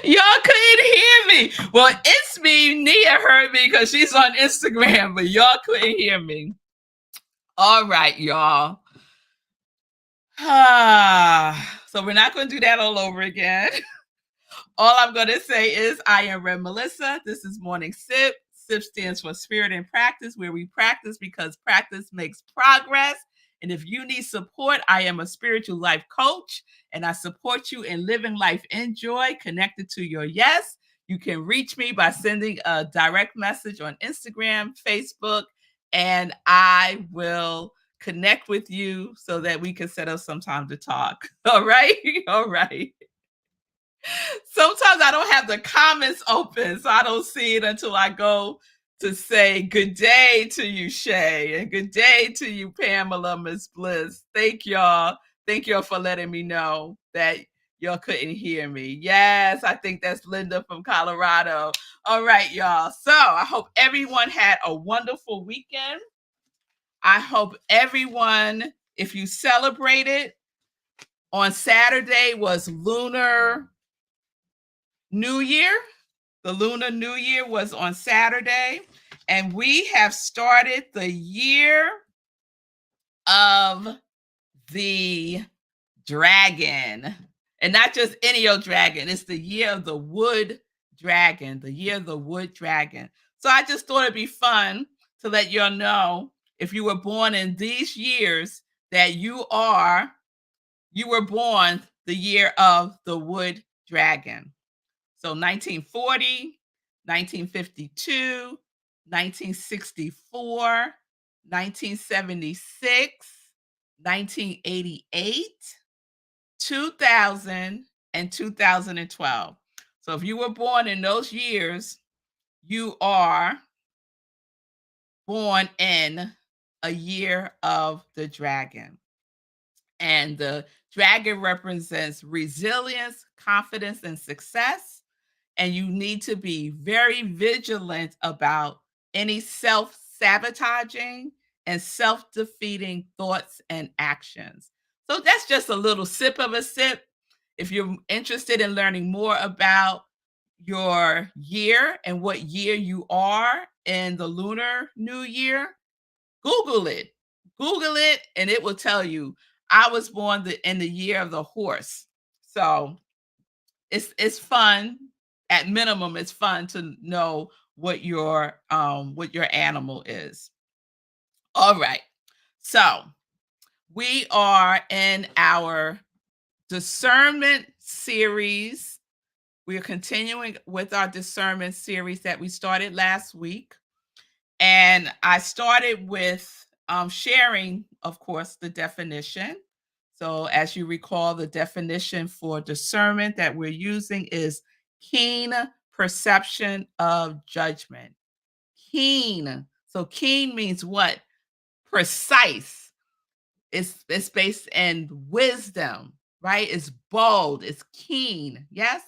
Y'all couldn't hear me. Well, it's me. Nia heard me because she's on Instagram, but y'all couldn't hear me. All right, y'all. So we're not going to do that all over again. All I'm going to say is I am revmelissa. This is Morning Sip. SIP stands for Spirit in Practice, where we practice because practice makes progress. And if you need support, I am a spiritual life coach, and I support you in living life in joy, connected to your yes. You can reach me by sending a direct message on Instagram, Facebook, and I will connect with you so that we can set up some time to talk. All right? All right. Sometimes I don't have the comments open, so I don't see it until I go to say good day to you, Shay, and good day to you, Pamela, Miss Bliss. Thank y'all. Thank y'all for letting me know that y'all couldn't hear me. Yes, I think that's Linda from Colorado. All right, y'all. So I hope everyone had a wonderful weekend. I hope everyone, if you celebrated, on Saturday was Lunar New Year. The Lunar New Year was on Saturday, and we have started the year of the dragon. And not just any old dragon, it's the year of the wood dragon, the year of the wood dragon. So I just thought it'd be fun to let y'all know, if you were born in these years, that you were born the year of the wood dragon. So 1940, 1952, 1964, 1976, 1988, 2000, and 2012. So if you were born in those years, you are born in a year of the dragon. And the dragon represents resilience, confidence, and success. And you need to be very vigilant about any self-sabotaging and self-defeating thoughts and actions. So that's just a little sip of a sip. If you're interested in learning more about your year and what year you are in the Lunar New Year, Google it. Google it, and it will tell you. I was born in the year of the horse. So it's fun. At minimum, it's fun to know what your animal is. All right. So we are in our discernment series. We are continuing with our discernment series that we started last week. And I started with sharing, of course, the definition. So as you recall, the definition for discernment that we're using is keen perception of judgment. Keen. So keen means what? Precise. It's based in wisdom, right? It's bold. It's keen. Yes?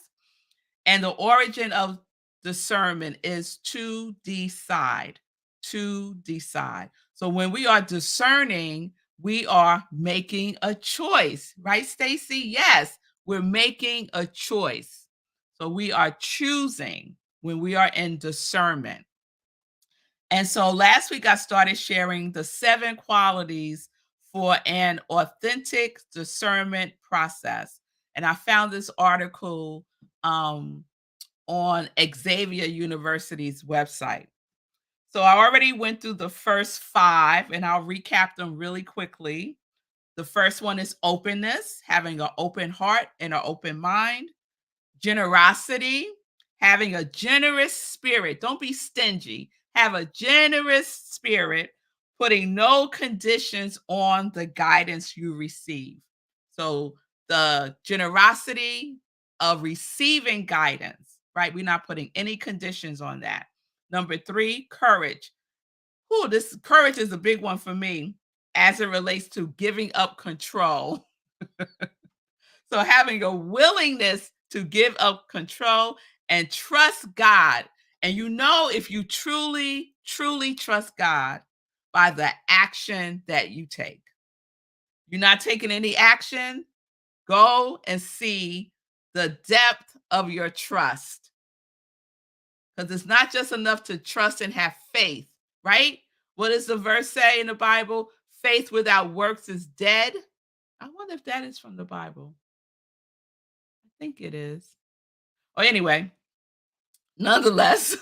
And the origin of discernment is to decide. To decide. So when we are discerning, we are making a choice, right, Stacy? Yes, we're making a choice. So we are choosing when we are in discernment. And so last week I started sharing the 7 qualities for an authentic discernment process. And I found this article on Xavier University's website. So I already went through the first 5, and I'll recap them really quickly. The first one is openness, having an open heart and an open mind. Generosity, having a generous spirit. Don't be stingy. Have a generous spirit, putting no conditions on the guidance you receive. So the generosity of receiving guidance, right? We're not putting any conditions on that. Number 3, courage. This courage is a big one for me as it relates to giving up control. So having a willingness to give up control and trust God. And you know, if you truly, truly trust God by the action that you take. You're not taking any action, go and see the depth of your trust. Because it's not just enough to trust and have faith, right? What does the verse say in the Bible? Faith without works is dead. I wonder if that is from the Bible. I think it is. Oh, anyway, nonetheless,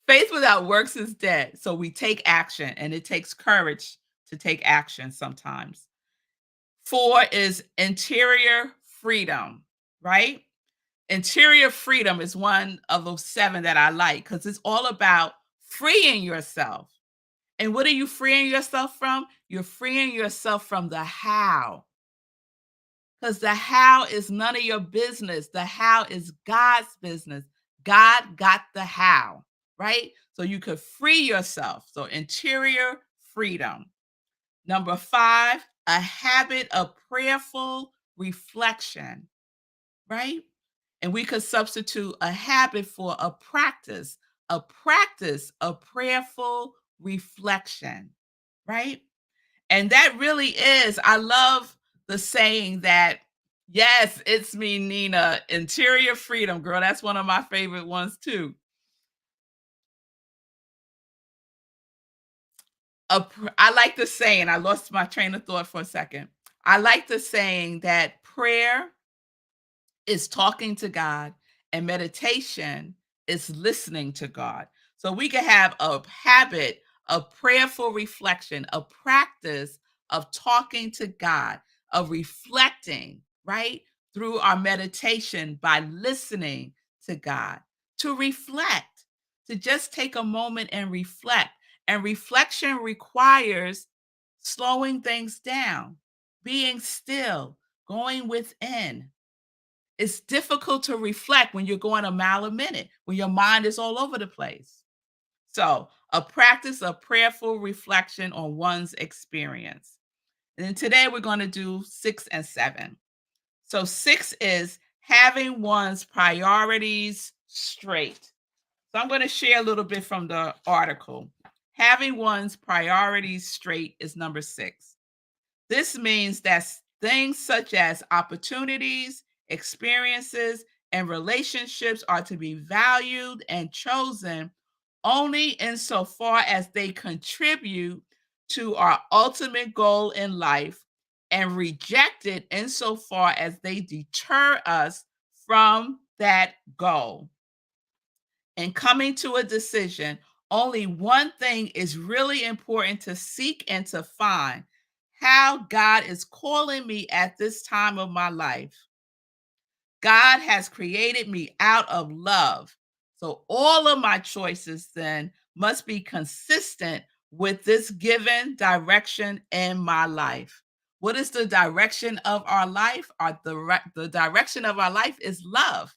faith without works is dead. So we take action, and it takes courage to take action sometimes. Four is interior freedom, right? Interior freedom is one of those seven that I like because it's all about freeing yourself. And what are you freeing yourself from? You're freeing yourself from the how. Because the how is none of your business. The how is God's business. God got the how, right? So you could free yourself. So interior freedom. Number five, a habit of prayerful reflection, right? And we could substitute a habit for a practice of prayerful reflection, right? And that really is, I love the saying that, yes, it's me, Nina, interior freedom, girl. That's one of my favorite ones too. I like the saying, I lost my train of thought for a second. I like the saying that prayer is talking to God and meditation is listening to God. So we can have a habit of prayerful reflection, a practice of talking to God, of reflecting, right? Through our meditation by listening to God, to reflect, to just take a moment and reflect. And reflection requires slowing things down, being still, going within. It's difficult to reflect when you're going a mile a minute, when your mind is all over the place. So, a practice of prayerful reflection on one's experience. And then today we're going to do six and seven. So, six is having one's priorities straight. So, I'm going to share a little bit from the article. Having one's priorities straight is number six. This means that things such as opportunities, experiences, and relationships are to be valued and chosen only insofar as they contribute to our ultimate goal in life and rejected insofar as they deter us from that goal. In coming to a decision, only one thing is really important to seek and to find: how God is calling me at this time of my life. God has created me out of love. So all of my choices then must be consistent with this given direction in my life. What is the direction of our life? The direction of our life is love.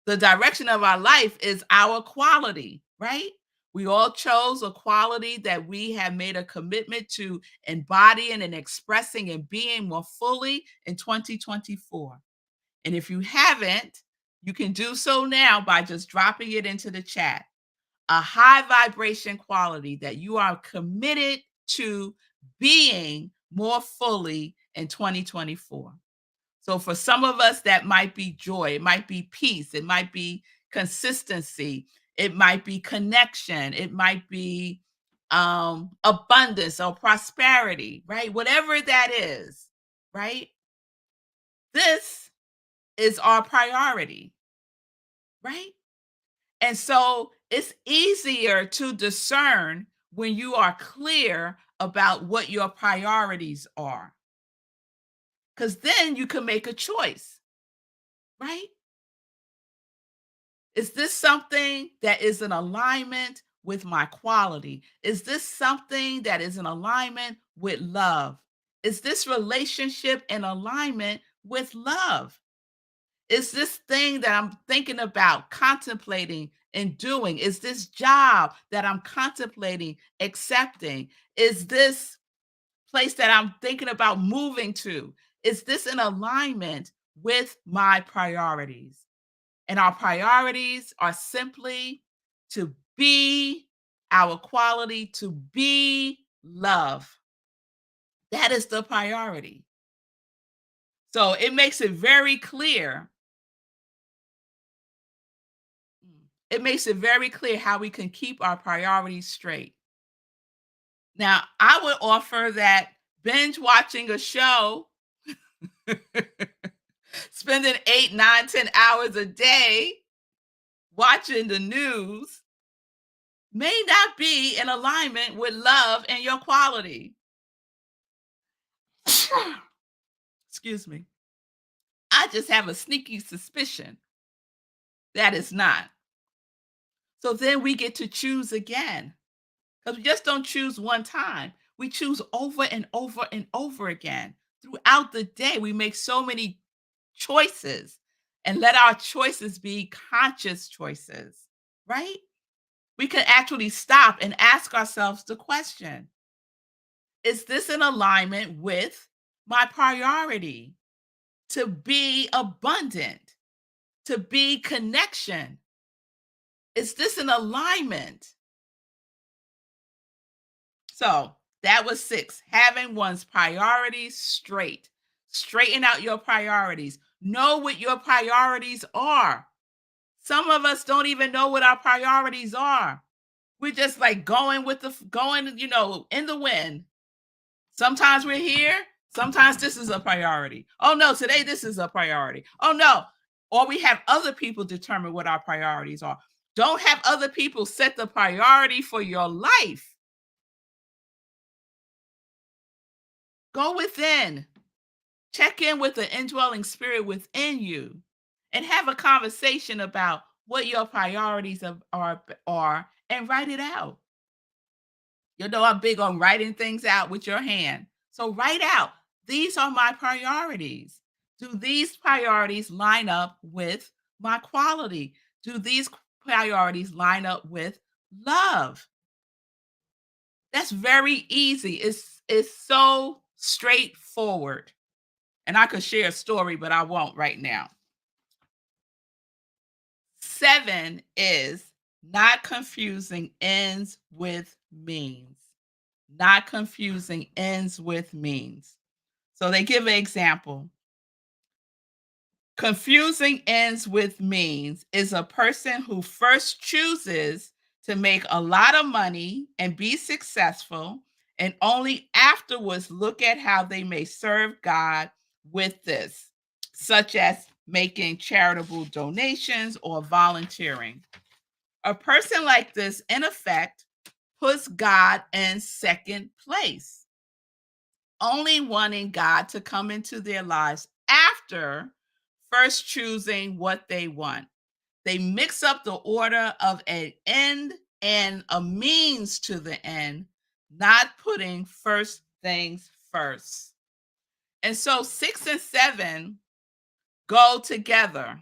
The direction of our life is our quality, right? We all chose a quality that we have made a commitment to embodying and expressing and being more fully in 2024. And if you haven't, you can do so now by just dropping it into the chat. A high vibration quality that you are committed to being more fully in 2024. So for some of us, that might be joy, it might be peace, it might be consistency, it might be connection, it might be abundance or prosperity, right? Whatever that is, right? This is our priority, right? And so it's easier to discern when you are clear about what your priorities are, because then you can make a choice, right? Is this something that is in alignment with my quality? Is this something that is in alignment with love? Is this relationship in alignment with love? Is this thing that I'm thinking about, contemplating, and doing? Is this job that I'm contemplating, accepting? Is this place that I'm thinking about moving to? Is this in alignment with my priorities? And our priorities are simply to be our quality, to be love. That is the priority. So it makes it very clear it makes it very clear how we can keep our priorities straight. Now, I would offer that binge watching a show, spending 8, 9, 10 hours a day watching the news may not be in alignment with love and your quality. Excuse me. I just have a sneaky suspicion that it's not. So then we get to choose again, because we just don't choose one time. We choose over and over and over again. Throughout the day, we make so many choices, and let our choices be conscious choices, right? We can actually stop and ask ourselves the question: is this in alignment with my priority to be abundant, to be connection? Is this in alignment? So that was six, having one's priorities straight. Straighten out your priorities. Know what your priorities are. Some of us don't even know what our priorities are. We're just like going with going, in the wind. Sometimes we're here. Sometimes this is a priority. Oh no, today this is a priority. Oh no. Or we have other people determine what our priorities are. Don't have other people set the priority for your life. Go within. Check in with the indwelling spirit within you and have a conversation about what your priorities are and write it out. I'm big on writing things out with your hand. So write out, these are my priorities. Do these priorities line up with my quality? Do these priorities line up with love? That's very easy. It's so straightforward. And I could share a story, but I won't right now. 7 is not confusing ends with means. Not confusing ends with means. So they give an example. Confusing ends with means is a person who first chooses to make a lot of money and be successful, and only afterwards look at how they may serve God with this, such as making charitable donations or volunteering. A person like this, in effect, puts God in second place, only wanting God to come into their lives after first choosing what they want. They mix up the order of an end and a means to the end, not putting first things first. And so 6 and 7 go together.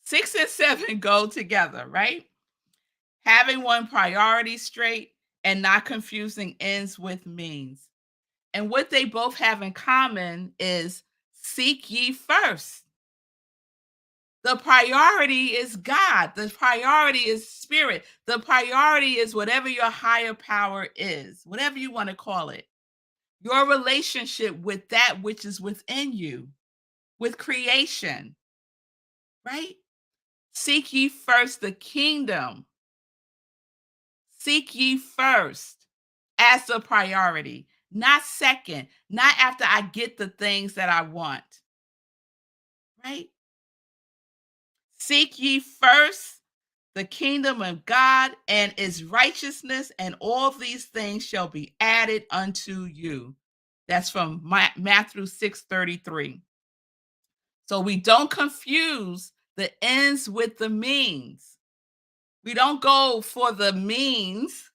6 and 7 go together, right? Having one priority straight and not confusing ends with means. And what they both have in common is seek ye first. The priority is God. The priority is spirit. The priority is whatever your higher power is, whatever you want to call it. Your relationship with that which is within you, with creation, right? Seek ye first the kingdom. Seek ye first as the priority, not second, not after I get the things that I want, right? Seek ye first the kingdom of God and its righteousness, and all these things shall be added unto you. That's from Matthew 6:33. So we don't confuse the ends with the means. We don't go for the means,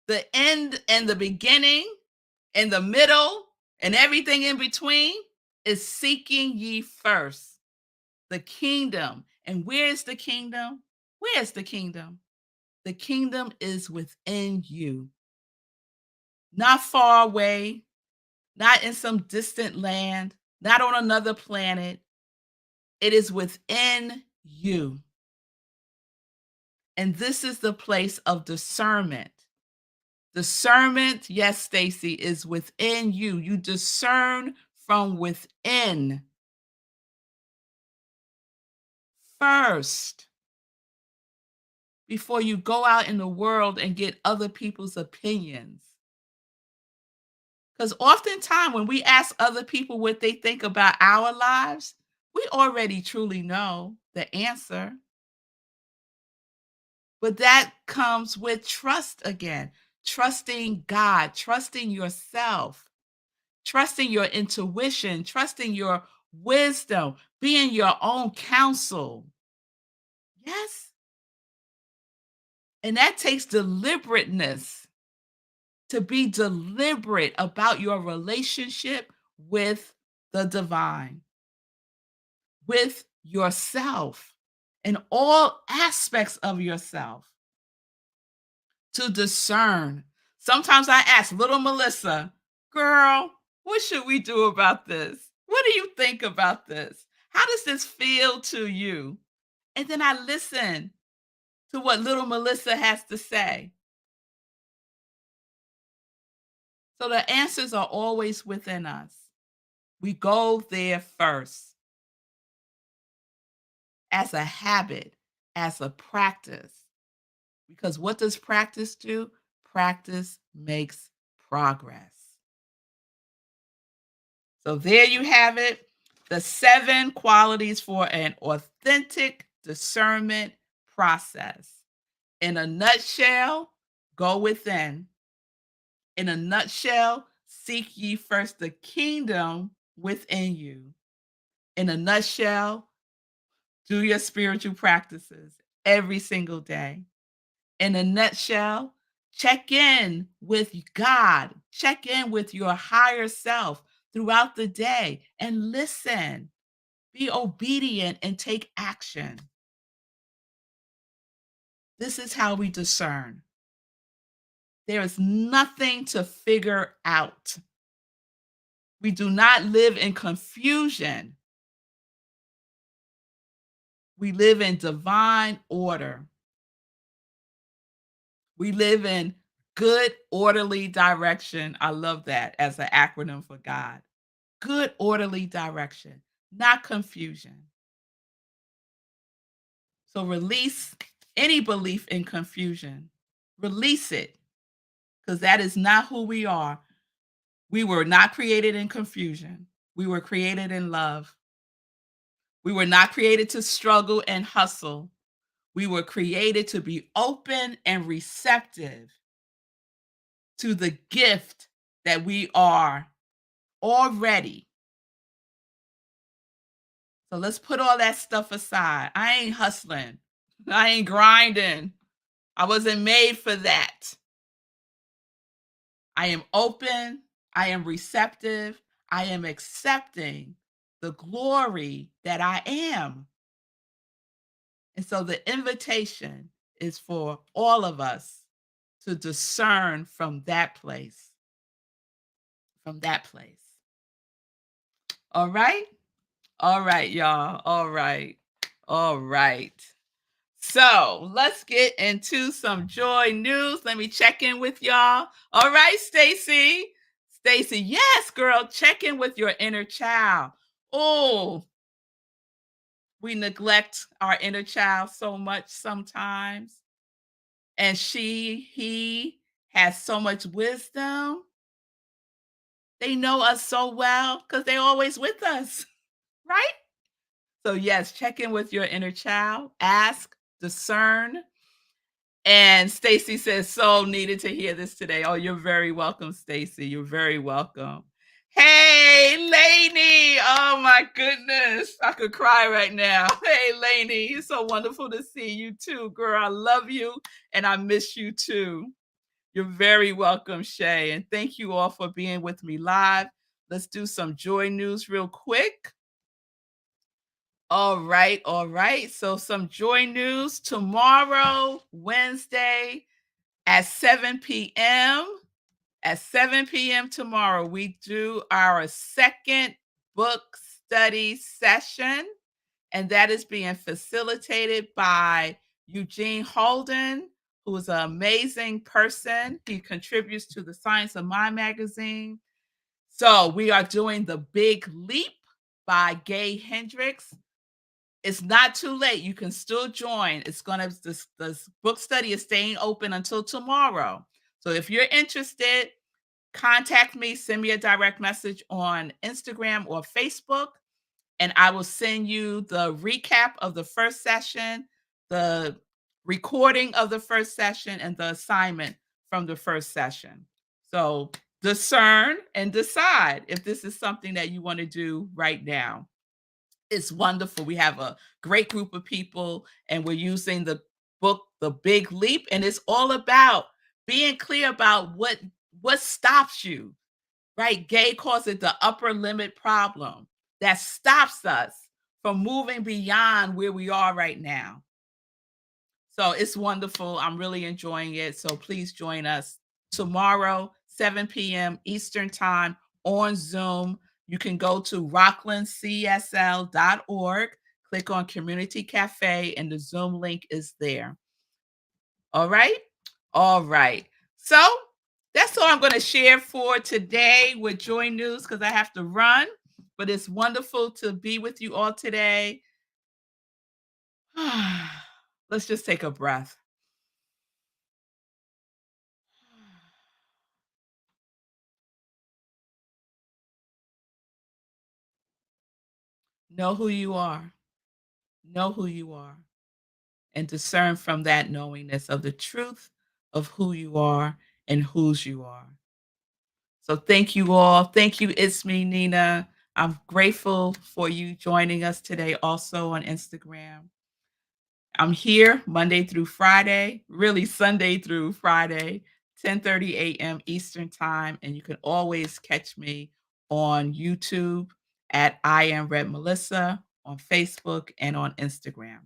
the end and the beginning and the middle and everything in between is seeking ye first the kingdom. And where's the kingdom? Where's the kingdom? The kingdom is within you, not far away, not in some distant land, not on another planet. It is within you. And this is the place of discernment. Discernment, yes, Stacy, is within you. You discern from within. first before you go out in the world and get other people's opinions. Because oftentimes when we ask other people what they think about our lives, we already truly know the answer. But that comes with trust again, trusting God, trusting yourself, trusting your intuition, trusting your wisdom, being your own counsel. Yes. And that takes deliberateness to be deliberate about your relationship with the divine, with yourself, in all aspects of yourself to discern. Sometimes I ask little Melissa, girl, what should we do about this? What do you think about this? How does this feel to you? And then I listen to what little Melissa has to say. So the answers are always within us. We go there first as a habit, as a practice. Because what does practice do? Practice makes progress. So there you have it, the 7 qualities for an authentic discernment process. In a nutshell, go within. In a nutshell, seek ye first the kingdom within you. In a nutshell, do your spiritual practices every single day. In a nutshell, check in with God, check in with your higher self throughout the day and listen. Be obedient and take action. This is how we discern. There is nothing to figure out. We do not live in confusion. We live in divine order. We live in good, orderly direction. I love that as an acronym for God. Good, orderly direction, not confusion. So release any belief in confusion. Release it because that is not who we are. We were not created in confusion. We were created in love. We were not created to struggle and hustle. We were created to be open and receptive to the gift that we are already. So let's put all that stuff aside. I ain't hustling. I ain't grinding. I wasn't made for that. I am open. I am receptive. I am accepting the glory that I am. And so the invitation is for all of us to discern from that place. From that place. All right? All right, y'all. All right. All right. So let's get into some joy news. Let me check in with y'all. All right, Stacy. Stacy, yes, girl, check in with your inner child. Oh, we neglect our inner child so much sometimes. And he has so much wisdom. They know us so well because they're always with us, right? So, yes, check in with your inner child, ask, discern. And Stacy says, so needed to hear this today. Oh, you're very welcome, Stacy. You're very welcome. Hey, Lainey. Oh, my goodness. I could cry right now. Hey, Lainey. It's so wonderful to see you too, girl. I love you and I miss you too. You're very welcome, Shay. And thank you all for being with me live. Let's do some joy news real quick. All right, all right. So some joy news tomorrow, Wednesday at 7 p.m. At 7 p.m. tomorrow, we do our second book study session, and that is being facilitated by Eugene Holden, who is an amazing person. He contributes to the Science of Mind magazine. So we are doing The Big Leap by Gay Hendricks. It's not too late. You can still join. It's gonna this book study is staying open until tomorrow. So if you're interested, contact me, send me a direct message on Instagram or Facebook, and I will send you the recap of the first session, the recording of the first session, and the assignment from the first session. So discern and decide if this is something that you want to do right now. It's wonderful. We have a great group of people, and we're using the book, The Big Leap, and it's all about being clear about what stops you, right? Gay calls it the upper limit problem that stops us from moving beyond where we are right now. So it's wonderful. I'm really enjoying it. So please join us tomorrow, 7 p.m. Eastern Time on Zoom. You can go to rocklandcsl.org, click on Community Cafe, and the Zoom link is there. All right? All right. So that's all I'm going to share for today with Joy News because I have to run. But it's wonderful to be with you all today. Let's just take a breath. Know who you are. Know who you are. And discern from that knowingness of the truth of who you are and whose you are. So thank you all. Thank you, It's Me, Nina. I'm grateful for you joining us today also on Instagram. I'm here Monday through Friday, really Sunday through Friday, 10:30 a.m. Eastern Time, and you can always catch me on YouTube at I Am Red Melissa, on Facebook, and on Instagram.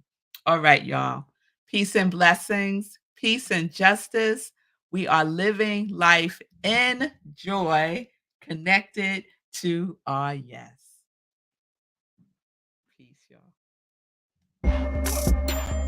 All right, y'all. Peace and blessings, peace and justice. We are living life in joy, connected to our yes. Peace, y'all.